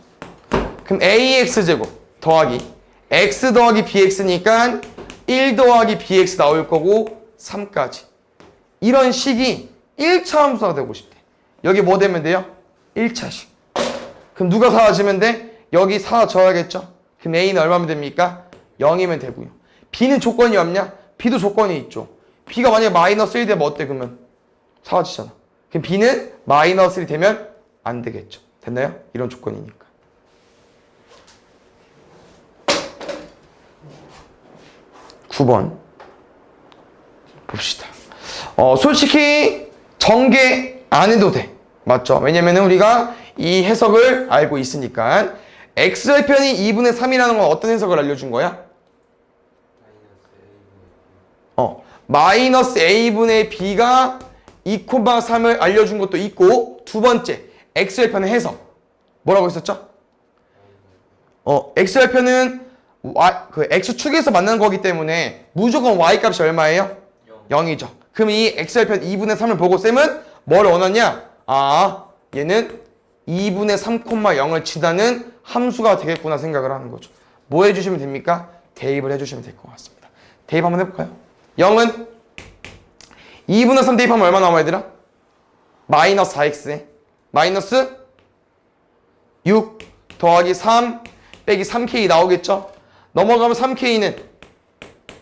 그럼 ax제곱 더하기 x 더하기 bx니까 1 더하기 bx 나올 거고 3까지. 이런 식이 1차 함수가 되고 싶대. 여기 뭐 되면 돼요? 1차식. 그럼 누가 사라지면 돼? 여기 사라져야겠죠? 그럼 a는 얼마면 됩니까? 0이면 되고요. b는 조건이 없냐? b도 조건이 있죠. b가 만약에 마이너스 1 되면 어때? 그러면 사라지잖아. 그럼 b는 마이너스 1 되면 안 되겠죠. 됐나요? 이런 조건이니까. (9번) 봅시다. 솔직히 전개 안 해도 돼. 맞죠? 왜냐면은 우리가 이 해석을 알고 있으니까. x절편이 2분의 3이라는 건 어떤 해석을 알려준 거야? 마이너스 a분의 b가 2,3을 알려준 것도 있고, 두 번째 x절편의 해석 뭐라고 했었죠? x절편은 그 x축에서 만나는 거기 때문에 무조건 y값이 얼마예요? 0이죠. 그럼 이 x절편 2분의 3을 보고 쌤은 뭘 원하냐? 얘는 2분의 3,0을 치다는 함수가 되겠구나 생각을 하는 거죠. 뭐 해주시면 됩니까? 대입을 해주시면 될 것 같습니다. 대입 한번 해볼까요? 0은 2분의 3 대입하면 얼마 나와 얘들아? 마이너스 4x에 마이너스 6 더하기 3 빼기 3k 나오겠죠? 넘어가면 3k는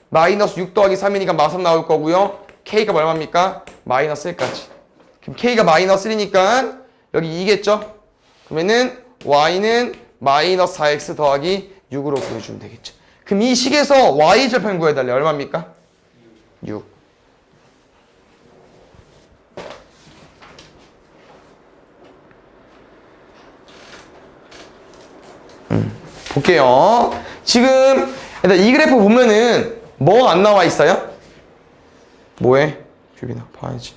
마이너스 6 더하기 3이니까 마삼 나올 거고요. k가 얼마입니까? 마이너스 1까지. 그럼 k가 마이너스 1이니까 여기 2겠죠? 그러면은 y는 마이너스 4x 더하기 6으로 구해주면 되겠죠. 그럼 이 식에서 y절편 구해달래. 얼마입니까? 6. 볼게요. 지금 일단 이 그래프 보면은 뭐 안 나와 있어요? 뭐해? 규빈아 봐야지.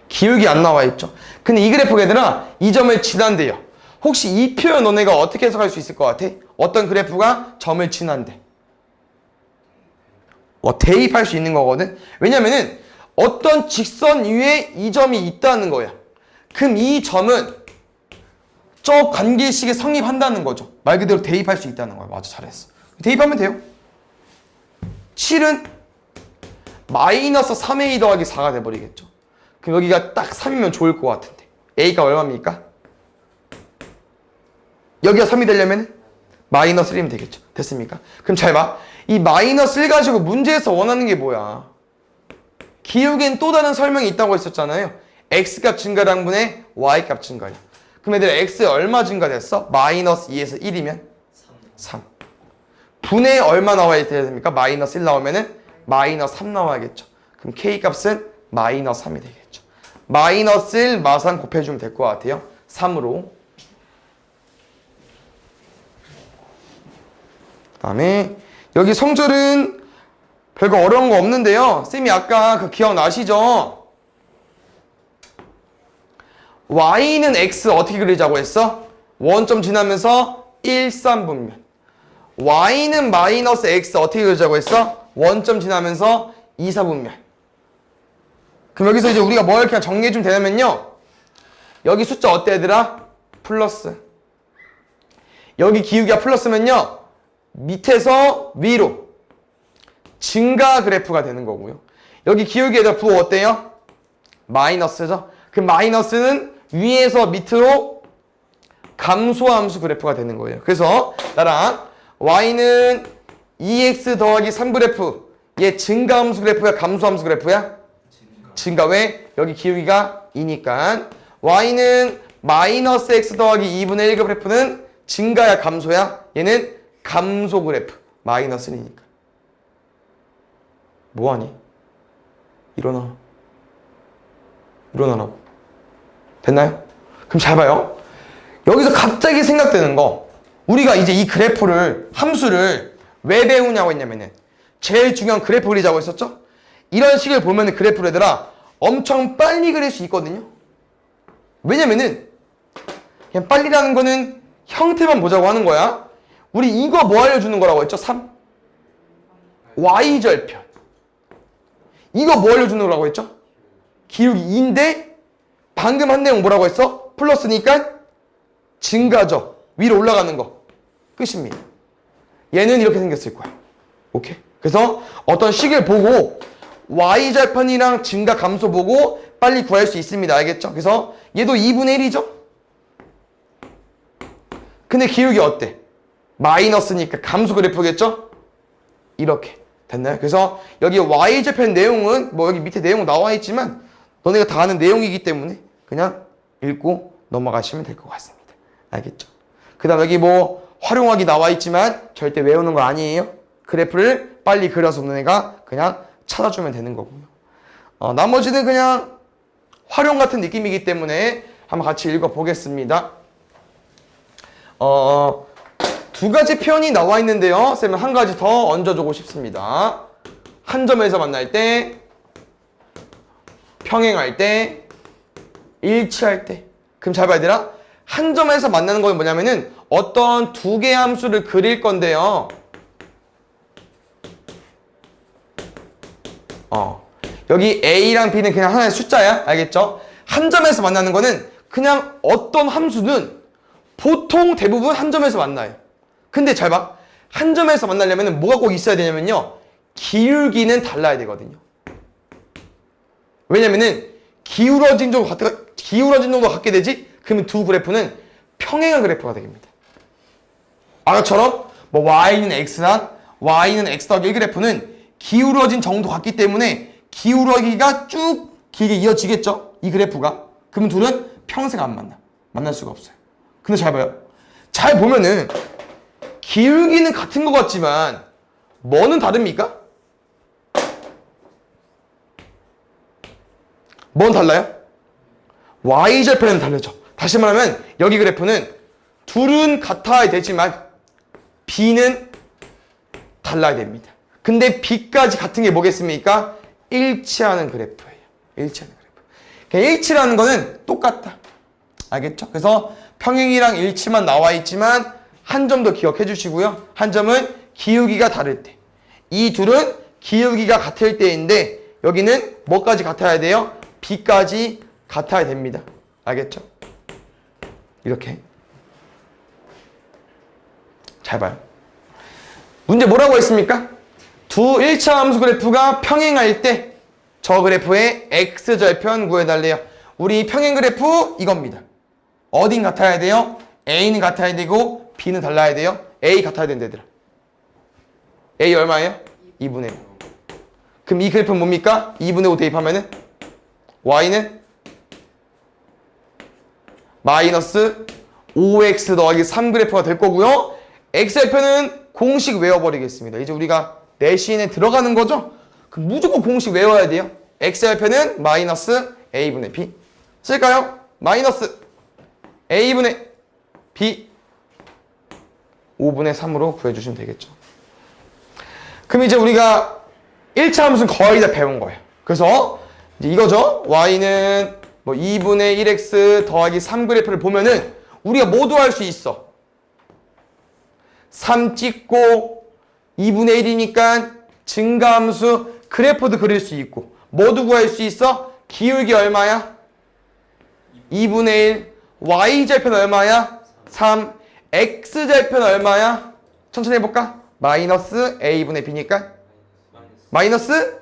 기울기 안 나와 있죠. 근데 이 그래프가 얘들아 이 점을 지난대요. 혹시 이 표현 너네가 어떻게 해석할 수 있을 것 같아? 어떤 그래프가 점을 지난대? 대입할 수 있는 거거든. 왜냐면은 어떤 직선 위에 이 점이 있다는 거야. 그럼 이 점은 저 관계식에 성립한다는 거죠. 말 그대로 대입할 수 있다는 거야. 맞아, 잘했어. 대입하면 돼요. 7은 마이너스 3a 더하기 4가 돼버리겠죠. 그럼 여기가 딱 3이면 좋을 것 같은데 a가 얼마입니까? 여기가 3이 되려면 마이너스 1이면 되겠죠. 됐습니까? 그럼 잘 봐. 이 마이너스 1 가지고 문제에서 원하는 게 뭐야? 기울기엔 또 다른 설명이 있다고 했었잖아요. x값 증가량분의 y값 증가량. 그럼 얘들아 x 얼마 증가됐어? 마이너스 2에서 1이면 3. 분의 얼마 나와야 됩니까? 마이너스 1 나오면은 마이너스 3 나와야겠죠. 그럼 k값은 마이너스 3이 되겠죠. 마이너스 1 마상 곱해주면 될 것 같아요. 3으로. 그 다음에 여기 성절은 별거 어려운 거 없는데요. 쌤이 아까 그 기억나시죠? y는 x 어떻게 그리자고 했어? 원점 지나면서 1, 3분면. y는 마이너스 x 어떻게 그리자고 했어? 원점 지나면서 2, 4분면. 그럼 여기서 이제 우리가 뭘 그냥 정리해주면 되냐면요. 여기 숫자 어때 얘들아? 플러스. 여기 기울기가 플러스면요. 밑에서 위로 증가 그래프가 되는 거고요. 여기 기울기에다 부호 어때요? 마이너스죠. 그 마이너스는 위에서 밑으로 감소함수 그래프가 되는 거예요. 그래서 나랑 y는 2x 더하기 3 그래프, 얘 증가함수 그래프야 감소함수 그래프야? 증가. 왜? 여기 기울기가 2니까 y는 마이너스 x 더하기 2분의 1 그래프는 증가야 감소야? 얘는 감소 그래프. 마이너스 1이니까. 뭐하니? 일어나. 일어나라고. 됐나요? 그럼 잘 봐요. 여기서 갑자기 생각되는 거. 우리가 이제 이 그래프를, 함수를 왜 배우냐고 했냐면은 제일 중요한 그래프 그리자고 했었죠? 이런 식을 보면은 그래프를 얘들아 엄청 빨리 그릴 수 있거든요. 왜냐면은 그냥 빨리라는 거는 형태만 보자고 하는 거야. 우리 이거 뭐 알려주는 거라고 했죠? 3. y절편. 이거 뭐 알려주는 거라고 했죠? 기울기 2인데 방금 한 내용 뭐라고 했어? 플러스니까 증가죠. 위로 올라가는 거. 끝입니다. 얘는 이렇게 생겼을 거야. 오케이? 그래서 어떤 식을 보고 y절편이랑 증가 감소 보고 빨리 구할 수 있습니다. 알겠죠? 그래서 얘도 2분의 1이죠? 근데 기울기 어때? 마이너스니까 감소 그래프겠죠? 이렇게 됐나요? 그래서 여기 y절편 내용은 뭐 여기 밑에 내용 나와 있지만 너네가 다 아는 내용이기 때문에 그냥 읽고 넘어가시면 될 것 같습니다. 알겠죠? 그 다음 여기 뭐 활용하기 나와 있지만 절대 외우는 거 아니에요. 그래프를 빨리 그려서 너네가 그냥 찾아주면 되는 거고요. 나머지는 그냥 활용 같은 느낌이기 때문에 한번 같이 읽어보겠습니다. 두 가지 표현이 나와 있는데요. 쌤은 한 가지 더 얹어주고 싶습니다. 한 점에서 만날 때, 평행할 때, 일치할 때. 그럼 잘 봐야 되나? 한 점에서 만나는 건 뭐냐면은 어떤 두 개의 함수를 그릴 건데요. 여기 A랑 B는 그냥 하나의 숫자야. 알겠죠? 한 점에서 만나는 거는 그냥 어떤 함수는 보통 대부분 한 점에서 만나요. 근데 잘 봐. 한 점에서 만나려면 뭐가 꼭 있어야 되냐면요. 기울기는 달라야 되거든요. 왜냐면은 기울어진 정도 갖게 되지? 그러면 두 그래프는 평행한 그래프가 됩니다. 아까처럼 뭐 y는 x랑 y는 x 더하기 1 그래프는 기울어진 정도 같기 때문에 기울어기가 쭉 길게 이어지겠죠? 이 그래프가. 그러면 둘은 평생 안 만나. 만날 수가 없어요. 근데 잘 봐요. 잘 보면은 기울기는 같은 것 같지만 뭐는 다릅니까? 뭐는 달라요? y절편은 다르죠. 다시 말하면 여기 그래프는 둘은 같아야 되지만 b는 달라야 됩니다. 근데 b까지 같은 게 뭐겠습니까? 일치하는 그래프예요. 일치하는 그래프. 그러니까 일치라는 거는 똑같다. 알겠죠? 그래서 평행이랑 일치만 나와 있지만 한 점 더 기억해 주시고요. 한 점은 기울기가 다를 때. 이 둘은 기울기가 같을 때인데 여기는 뭐까지 같아야 돼요? b까지 같아야 됩니다. 알겠죠? 이렇게. 잘 봐요. 문제 뭐라고 했습니까? 두 일차 함수 그래프가 평행할 때 저 그래프의 x절편 구해달래요. 우리 평행 그래프 이겁니다. 어딘 같아야 돼요? A는 같아야 되고 B는 달라야 돼요. A 같아야 된다 얘들아. A 얼마예요? 2분의 1. 그럼 이 그래프는 뭡니까? 2분의 5 대입하면은 y는 마이너스 5x 더하기 3 그래프가 될 거고요. x좌표는 공식 외워버리겠습니다. 이제 우리가 내신에 들어가는 거죠? 그럼 무조건 공식 외워야 돼요. x좌표는 마이너스 a분의 b 쓸까요? 마이너스 a분의 b 5분의 3으로 구해주시면 되겠죠. 그럼 이제 우리가 1차 함수는 거의 다 배운 거예요. 그래서 이제 이거죠. y는 뭐 2분의 1x 더하기 3 그래프를 보면은 우리가 모두 할 수 있어. 3 찍고 2분의 1이니까 증가함수 그래프도 그릴 수 있고 모두 구할 수 있어? 기울기 얼마야? 2분의 1 y좌표는 얼마야? 3 x좌표는 얼마야? 천천히 해볼까? 마이너스 a분의 b니까 마이너스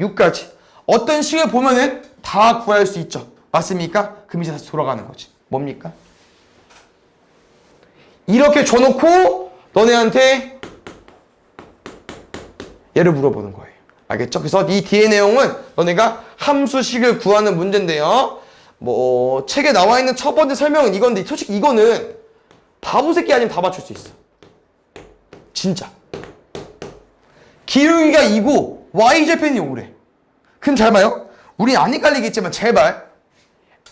6까지 어떤 식을 보면은 다 구할 수 있죠. 맞습니까? 그럼 이제 다시 돌아가는 거지. 뭡니까? 이렇게 줘놓고 너네한테 얘를 물어보는 거예요. 알겠죠? 그래서 이 뒤에 내용은 너네가 함수식을 구하는 문제인데요. 뭐 책에 나와 있는 첫 번째 설명은 이건데 솔직히 이거는 바보 새끼 아니면 다 맞출 수 있어. 진짜. 기울기가 2고 y좌표는 5래. 그럼 잘 봐요. 우린 안 헷갈리겠지만 제발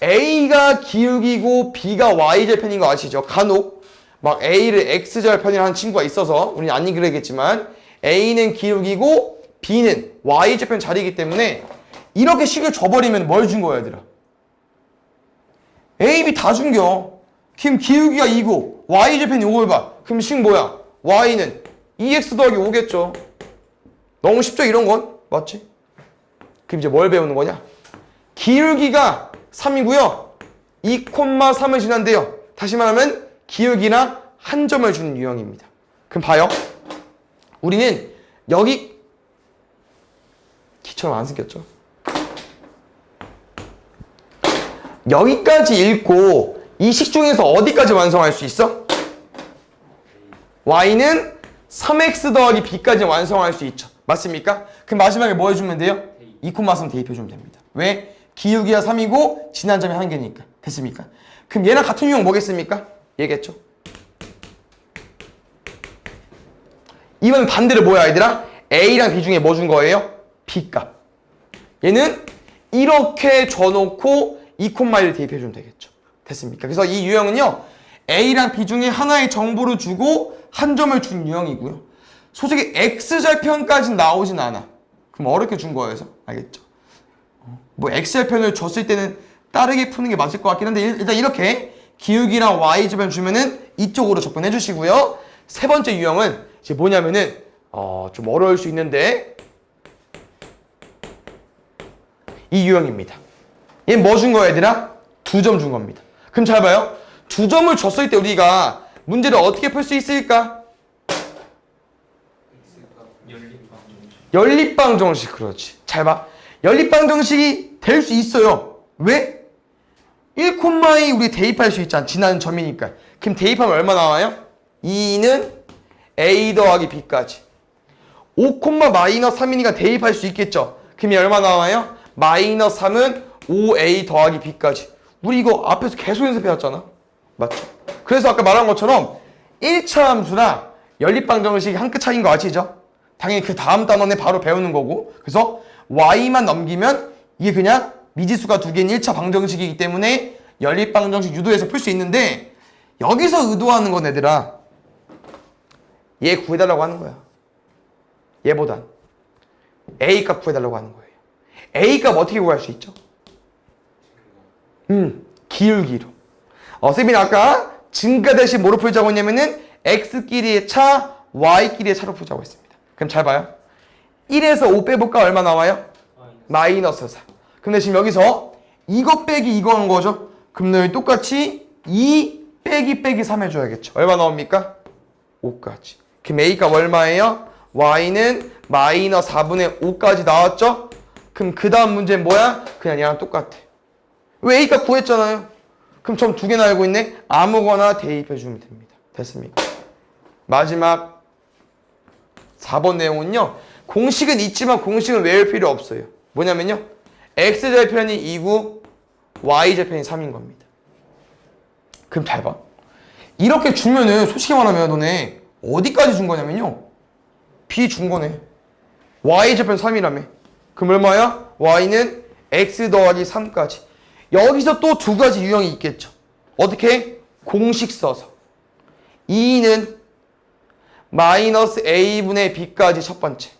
a가 기울기고 b가 y좌표인 거 아시죠? 간혹 막 a를 x좌표이라는 하는 친구가 있어서 우린 안 그러겠지만 a는 기울기고 b는 y좌표인 자리이기 때문에 이렇게 식을 줘버리면 뭘 준 거야 얘들아? a, b 다 준겨. 그럼 기울기가 2고 y좌표는 5를 봐. 그럼 식 뭐야? y는 2x 더하기 5겠죠. 너무 쉽죠 이런 건? 맞지? 그럼 이제 뭘 배우는 거냐? 기울기가 3이고요. 2,3을 지난대요. 다시 말하면 기울기랑 한 점을 주는 유형입니다. 그럼 봐요. 우리는 여기 기처럼 안 생겼죠? 여기까지 읽고 이 식 중에서 어디까지 완성할 수 있어? y는 3x 더하기 b까지 완성할 수 있죠. 맞습니까? 그럼 마지막에 뭐 해주면 돼요? 2,3 대입해주면 됩니다. 왜? 기울기가 3이고 지난 점이 1개니까. 됐습니까? 그럼 얘랑 같은 유형 뭐겠습니까? 얘겠죠? 이번 반대로 뭐야 얘들아? a랑 b 중에 뭐 준 거예요? b값. 얘는 이렇게 줘놓고 2,1을 대입해주면 되겠죠. 됐습니까? 그래서 이 유형은요 a랑 b 중에 하나의 정보를 주고 한 점을 준 유형이고요. 솔직히 x절편까지는 나오진 않아. 그럼 어렵게 준 거여서 알겠죠? 뭐 x절편을 줬을 때는 다르게 푸는 게 맞을 것 같긴 한데 일단 이렇게 기울기랑 y절편 주면은 이쪽으로 접근해 주시고요. 세 번째 유형은 이제 뭐냐면은 좀 어려울 수 있는데 이 유형입니다. 얘는 뭐 준 거야 얘들아? 2점 준 겁니다. 그럼 잘 봐요. 2점을 줬을 때 우리가 문제를 어떻게 풀 수 있을까? 연립방 정식. 그렇지. 잘 봐. 연립방 정식이 될 수 있어요. 왜? 1,2 우리 대입할 수 있잖아. 지난 점이니까. 그럼 대입하면 얼마 나와요? 2는 a 더하기 b까지. 5, 마이너스 3이니까 대입할 수 있겠죠. 그럼 얼마 나와요? 마이너스 3은 5a 더하기 b까지. 우리 이거 앞에서 계속 연습해왔잖아. 맞죠? 그래서 아까 말한 것처럼 1차 함수나 연립방 정식이 한 끗 차이인 거 아시죠? 당연히 그 다음 단원에 바로 배우는 거고. 그래서 y만 넘기면 이게 그냥 미지수가 두 개인 1차 방정식이기 때문에 연립방정식 유도해서 풀 수 있는데 여기서 의도하는 건 얘들아 얘 구해달라고 하는 거야. 얘보단 a값 구해달라고 하는 거예요. a값 어떻게 구할 수 있죠? 기울기로. 쌤이 아까 증가 대신 뭐로 풀자고 했냐면은 x끼리의 차, y끼리의 차로 풀자고 했습니다. 그럼 잘 봐요. 1에서 5 빼볼까? 얼마 나와요? 마이너스 4. 근데 지금 여기서 이거 빼기 이거 한 거죠? 그럼 너희 똑같이 2 빼기 3 해줘야겠죠. 얼마 나옵니까? 5까지. 그럼 a값 얼마예요? y는 마이너스 4분의 5까지 나왔죠? 그럼 그 다음 문제는 뭐야? 그냥 얘랑 똑같아. 왜 a값 구했잖아요. 그럼 점 2개나 알고 있네? 아무거나 대입해주면 됩니다. 됐습니까? 마지막 4번 내용은요. 공식은 있지만 공식은 외울 필요 없어요. 뭐냐면요. x절편이 2고 y절편이 3인 겁니다. 그럼 잘 봐. 이렇게 주면은 솔직히 말하면 너네 어디까지 준 거냐면요. b 준 거네. y절편 3이라며. 그럼 얼마야? y는 x 더하기 3까지. 여기서 또 두 가지 유형이 있겠죠. 어떻게? 공식 써서. 2는 마이너스 a분의 b까지 첫 번째.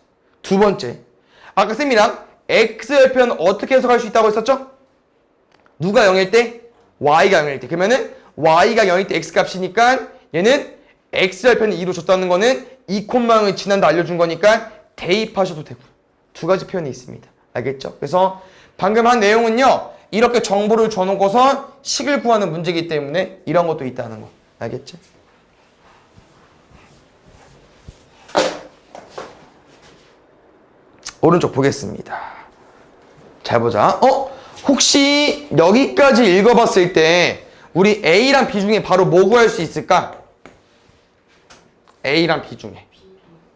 두 번째. 아까 쌤이랑 x절편 어떻게 해석할 수 있다고 했었죠? 누가 0일 때? y가 0일 때. 그러면은 y가 0일 때 x값이니까 얘는 x절편이 2로 줬다는 거는 2콤마를 지난다 알려준 거니까 대입하셔도 되고요. 두 가지 표현이 있습니다. 알겠죠? 그래서 방금 한 내용은요. 이렇게 정보를 줘놓고서 식을 구하는 문제이기 때문에 이런 것도 있다는 거. 알겠지? 오른쪽 보겠습니다. 잘 보자. 혹시 여기까지 읽어봤을 때 우리 A랑 B 중에 바로 뭐 구할 수 있을까? A랑 B 중에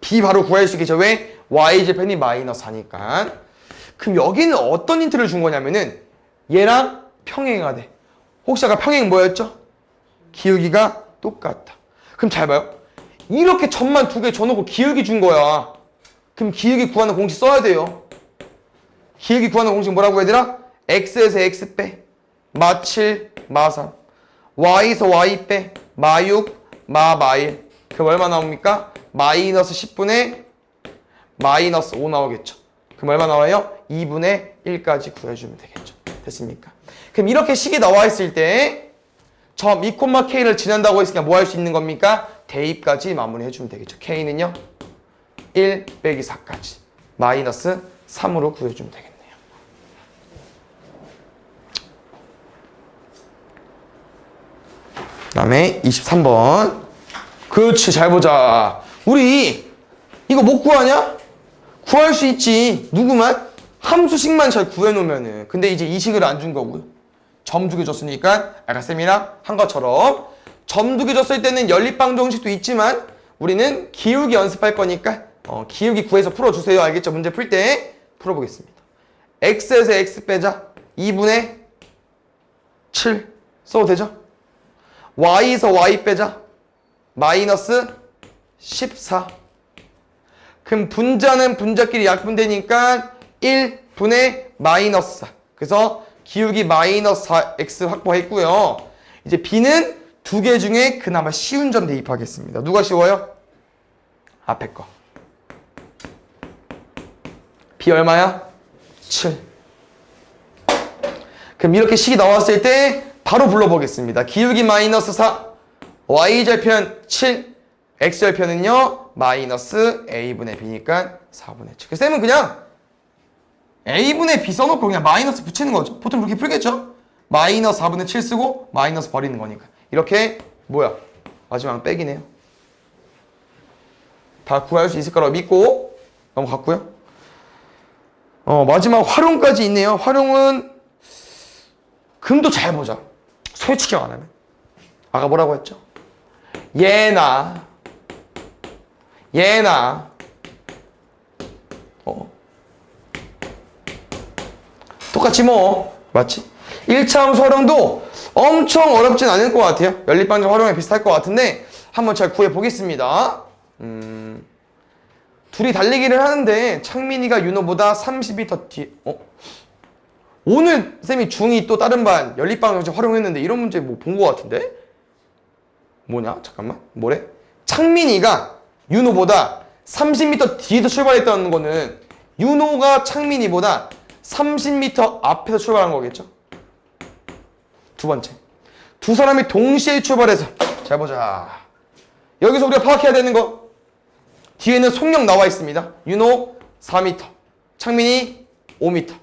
B 바로 구할 수 있겠죠. 왜? Y절편이 마이너스 4니까. 그럼 여기는 어떤 힌트를 준 거냐면은 얘랑 평행해야 돼. 혹시 아까 평행 뭐였죠? 기울기가 똑같다. 그럼 잘 봐요. 이렇게 점만 두 개 줘놓고 기울기 준 거야. 그럼 기울기 구하는 공식 써야 돼요. 기울기 구하는 공식 뭐라고 해야 되나? x에서 x 빼 마 7, 마 3 y에서 y 빼 마 6, 마 1 그럼 얼마 나옵니까? 마이너스 10분의 마이너스 5 나오겠죠. 그럼 얼마 나와요? 2분의 1까지 구해주면 되겠죠. 됐습니까? 그럼 이렇게 식이 나와 있을 때 점 2,k를 지난다고 했으니까 뭐 할 수 있는 겁니까? 대입까지 마무리해 주면 되겠죠. k는요 1 빼기 4까지 마이너스 3으로 구해주면 되겠네요. 그 다음에 23번. 그렇지, 잘 보자. 우리 이거 못 구하냐? 구할 수 있지. 누구만? 함수식만 잘 구해놓으면은. 근데 이제 이 식을 안 준 거고요. 점 2개 줬으니까 아까 쌤이랑 한 것처럼 점 2개 줬을 때는 연립방정식도 있지만 우리는 기울기 연습할 거니까 기울기 구해서 풀어주세요. 알겠죠? 문제 풀 때 풀어보겠습니다. x에서 x 빼자. 2분의 7 써도 되죠? y에서 y 빼자. 마이너스 14. 그럼 분자는 분자끼리 약분되니까 1분의 마이너스 4. 그래서 기울기 마이너스 4x 확보했고요. 이제 b는 두 개 중에 그나마 쉬운 점 대입하겠습니다. 누가 쉬워요? 앞에 거. b 얼마야? 7. 그럼 이렇게 식이 나왔을 때 바로 불러보겠습니다. 기울기 마이너스 4, y절편 7, x절편은요 마이너스 a분의 b니까 4분의 7. 쌤은 그냥 a분의 b 써놓고 그냥 마이너스 붙이는 거죠. 보통 그렇게 풀겠죠? 마이너스 4분의 7 쓰고 마이너스 버리는 거니까. 이렇게 뭐야? 마지막 빼기네요. 다 구할 수 있을 거라고 믿고 넘어갔고요. 마지막 활용까지 있네요. 활용은 금도 잘 보자. 솔직히 말하면 아까 뭐라고 했죠? 얘나 똑같지 뭐. 맞지? 1차 함수 활용도 엄청 어렵진 않을 것 같아요. 연립방정 활용에 비슷할 것 같은데 한번 잘 구해보겠습니다. 둘이 달리기를 하는데 창민이가 윤호보다 30m 뒤 오늘 쌤이 중2 또 다른 반 연립방정식 활용했는데 이런 문제 뭐 본 것 같은데? 뭐냐? 잠깐만. 뭐래? 창민이가 윤호보다 30m 뒤에서 출발했다는 거는 윤호가 창민이보다 30m 앞에서 출발한 거겠죠? 두 번째. 두 사람이 동시에 출발해서 잘 보자. 여기서 우리가 파악해야 되는 거 뒤에는 속력 나와 있습니다. 윤호 4m, 창민이 5m.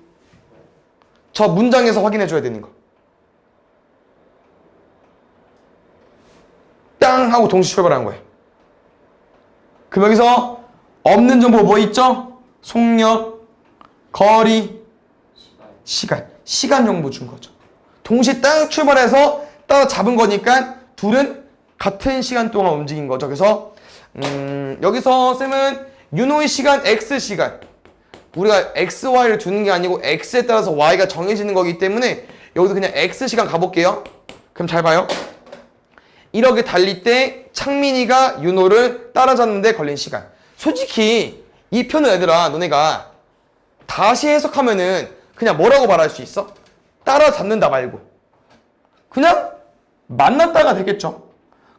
저 문장에서 확인해 줘야 되는 거. 땅 하고 동시에 출발한 거예요. 그럼 여기서 없는 정보 뭐 있죠? 속력, 거리, 시간 정보 준 거죠. 동시에 땅 출발해서 따라 잡은 거니까 둘은 같은 시간 동안 움직인 거죠. 그래서 여기서 쌤은 윤호의 시간, x 시간. 우리가 x, y를 두는 게 아니고 x에 따라서 y가 정해지는 거기 때문에 여기도 그냥 x 시간 가볼게요. 그럼 잘 봐요. 이렇게 달릴 때 창민이가 윤호를 따라잡는데 걸린 시간. 솔직히 이 표는 얘들아 너네가 다시 해석하면은 그냥 뭐라고 말할 수 있어? 따라잡는다 말고 그냥 만났다가 되겠죠.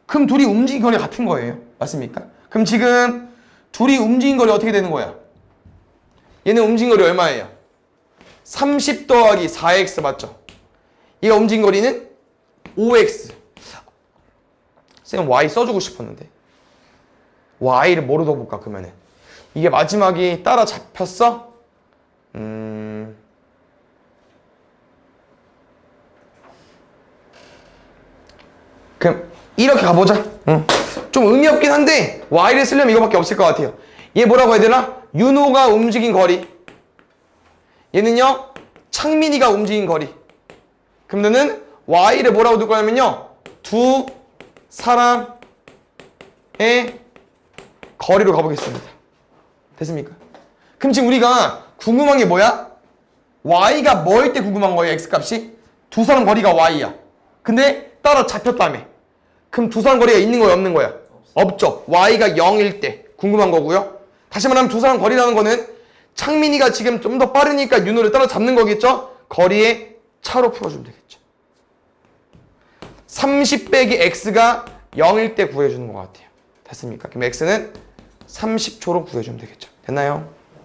그럼 둘이 움직인 거리 같은 거예요. 맞습니까? 그럼 지금 둘이 움직인 거리 어떻게 되는 거야? 얘는 움직인 거리 얼마예요? 30 더하기 4x 맞죠? 얘가 움직인 거리는 5x. 쌤 y 써주고 싶었는데 y를 뭐로 넣어볼까 그러면은 이게 마지막이 따라잡혔어? 그럼 이렇게 가보자. 좀 의미 없긴 한데 y를 쓰려면 이거밖에 없을 것 같아요. 얘 뭐라고 해야 되나? 윤호가 움직인 거리. 얘는요 창민이가 움직인 거리. 그럼 너는 y를 뭐라고 둘 거냐면요 두 사람의 거리로 가보겠습니다. 됐습니까? 그럼 지금 우리가 궁금한 게 뭐야? y가 뭐일 때 궁금한 거예요? x값이? 두 사람 거리가 y야. 근데 따라잡혔다며. 그럼 두 사람 거리가 있는 거야 없는 거야? 없죠. y가 0일 때 궁금한 거고요. 다시 말하면 두 사람 거리라는 거는 창민이가 지금 좀 더 빠르니까 윤호를 따라잡는 거겠죠? 거리의 차로 풀어주면 되겠죠. 30 빼기 x가 0일 때 구해주는 것 같아요. 됐습니까? 그럼 x는 30초로 구해주면 되겠죠. 됐나요?